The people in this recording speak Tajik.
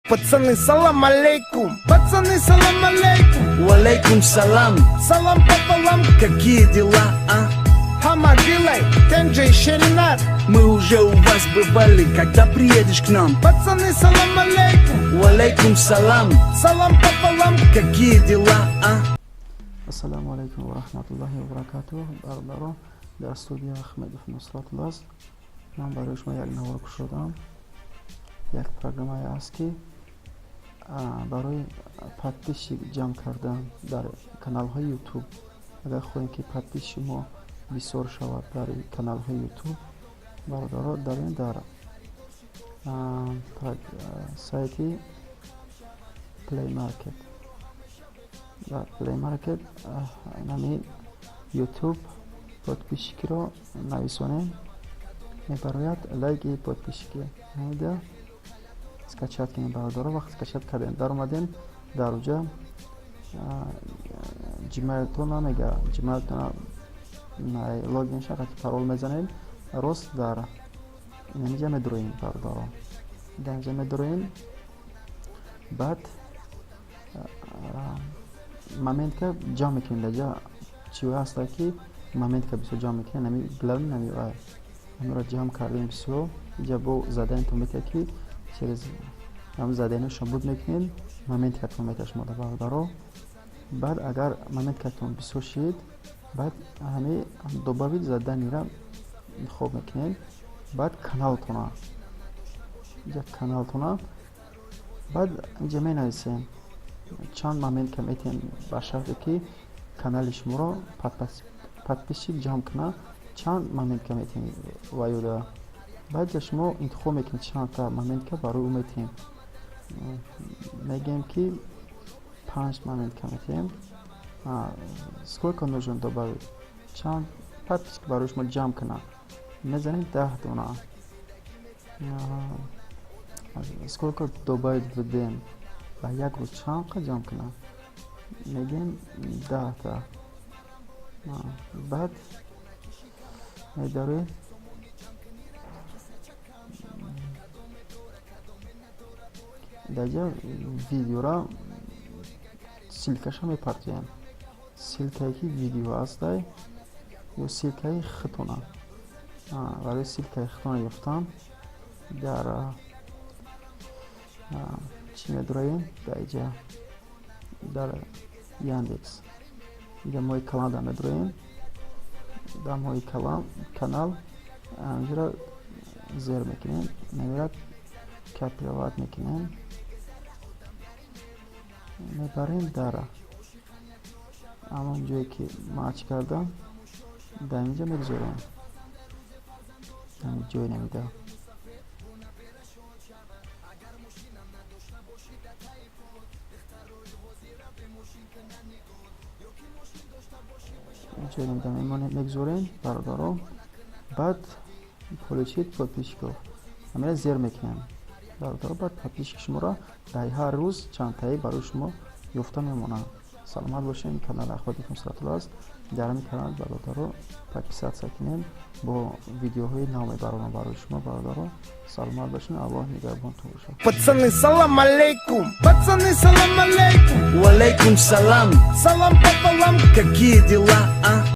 Пацаны, салам алейкум. Пацаны, салам алейкум. Валейкум салам. Салам пополам. Какие дела, а? Хамадилай, тенджей шеринат. Мы уже у вас бывали, когда приедешь к нам? Пацаны, салам алейкум. Валейкум салам. Салам пополам. Какие дела, а? Ассаламу алейкум ва рахматуллахи ва баракатух. Бардаро дар студия Ахмедов Нусратуллаҳ. Ман барои шумо як навор кушодам. Як программае аст ки барои подписчик ҷамъ кардан дар каналҳои ютуб. Агар хоҳем ки подписчик шумо бисёр шавад дар каналҳои ютуб, бародаро дарин дар сайти Play Market. Дар Play Market нами ютуб подписчикро нависонем, мебарояд лайки подписчики. Ҳамида скачат кинем бародаро. Вақти скачат кардем, дар омадем дар уҷа ҷимайлтон намега, ҷимайлтон логин шақат парол мезанем, рост дар инҷа медуроем бародаро. Дар инҷа медуроем, баъд моментка ҷамъ мекунем. дар ҷа чиҳо ҳаста ки моментка бисёр ҷамъ мекунем, нами главни нами амиро ҷамъ кардем бисёр. инҷа бо заданиятон метавад ки через ҳам заданиашон буд мекунем, моменткатон метавад шумо бародаро. баъд агар моменткатон бисёр шид, баъд ҳами добавид заданиеро интихоб мекунем. баъд каналтона, инҷа каналтона, баъд инҷа менависем чанд моментка метавем ба шарте ки канали шуморо подписчик ҷамъ куна, чанд моментка метавем ваюда. баъд шумо интихоб мекунед чандта моментка барои ӯ метавем. мегӯем ки 5 моментка метавем. сколько нужно добавить, чанд подписчик барои шумо ҷамъ куна, мезанем 10 дона. сколько добавить будем, ба як рӯз чандқа ҷамъ куна, мегӯем 10 та. баъд медарем даҷа видеора силкаша мепартоям. силкае ки видео астай ё силкаи хитона. барои силкаи хитона ёфтам дар чӣ медуроем, даҷа дар яндекс. дар мои каланда медуроем, дар мои канал ҳамҷура зер мекунем, мебарад копировать мекунем, мебарем дар ҳамон ҷое ки мач кардам, дар инҷа мегузорем. ҳамин ҷое намида ҷое намида мегузорем бародаро. баъд получить подписчиков, ҳамира зер мекунем бародаро. баъд подписчик шуморо дар ҳар рӯз чандтаи барои шумо ёфта мемонад. саломат бошем. Канали Ахмедов Нусратуллаҳ аст. дар ҳамин канал бародаро подписаться кинем, бо видеоҳои нав мебаронам барои шумо бародаро. саломат бошем. аллоҳ нигаҳбонтон бошад. Пацаны, салам алейкум. Пацаны, салам алейкум. Валейкум салам. Салам пополам. Какие дела, а?